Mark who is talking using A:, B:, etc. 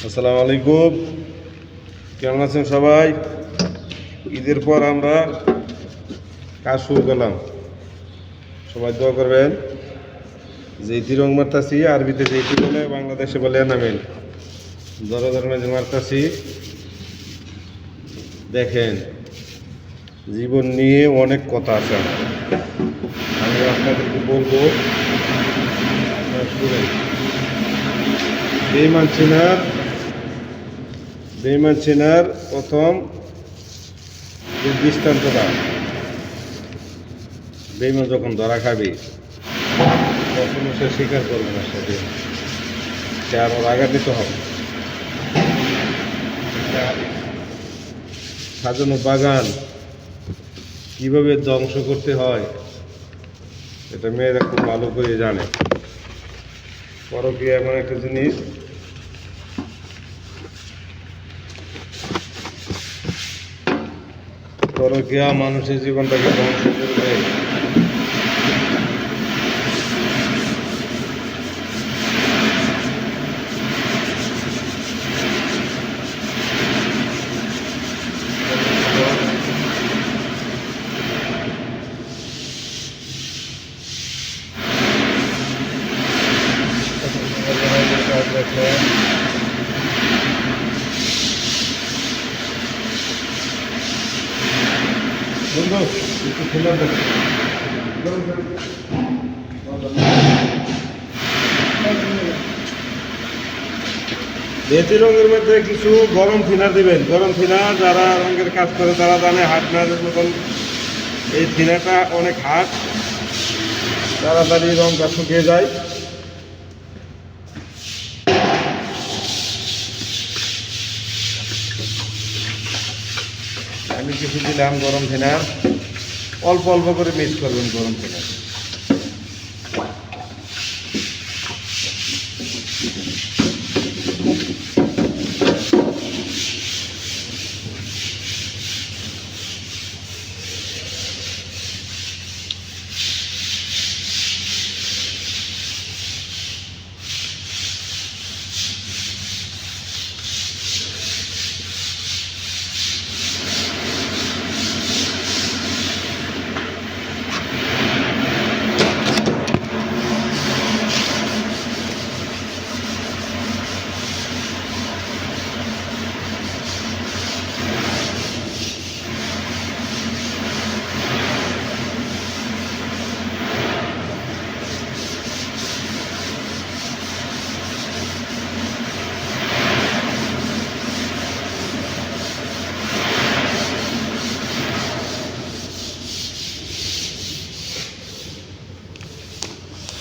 A: আসসালামু আলাইকুম, কেমন আছেন সবাই? ঈদের পর আমরা কাজ শুরু করলাম। সবাই দোয়া করবেন। যেইটি রং মারতাছি আরবিতে যেইটি বলে, বাংলাদেশে বলে এনামেল। ধরে মাঝে মারতাছি। দেখেন, জীবন নিয়ে অনেক কথা আছে। আমি আপনাদেরকে বলবো, বেঈমান চেনার প্রথম যে দৃষ্টান্তটা, বেঈমান যখন ধরা খাবে তখন সে স্বীকার করবে না, সে আরো রাগান্বিত হবে। সাজানো বাগান কিভাবে ধ্বংস করতে হয় এটা মেয়েরা খুব ভালো করে জানে। পরকীয়া এমন একটা জিনিস, পরকীয়া মানুষের জীবনটাকে ধ্বংস করবে। বন্ধু একটু খুলে দেখো। মেহেদি রঙের মধ্যে কিছু গরম থিনার দিবেন। গরম থিনার যারা রঙের কাজ করে তারা জানে, হাট নাড়ের মতন এই থিনাটা অনেক হাট, তাড়াতাড়ি রঙটা শুকিয়ে যায়। আমি কিছু দিলাম গরম থিনার, অল্প অল্প করে মিক্স করবেন গরম থিনার।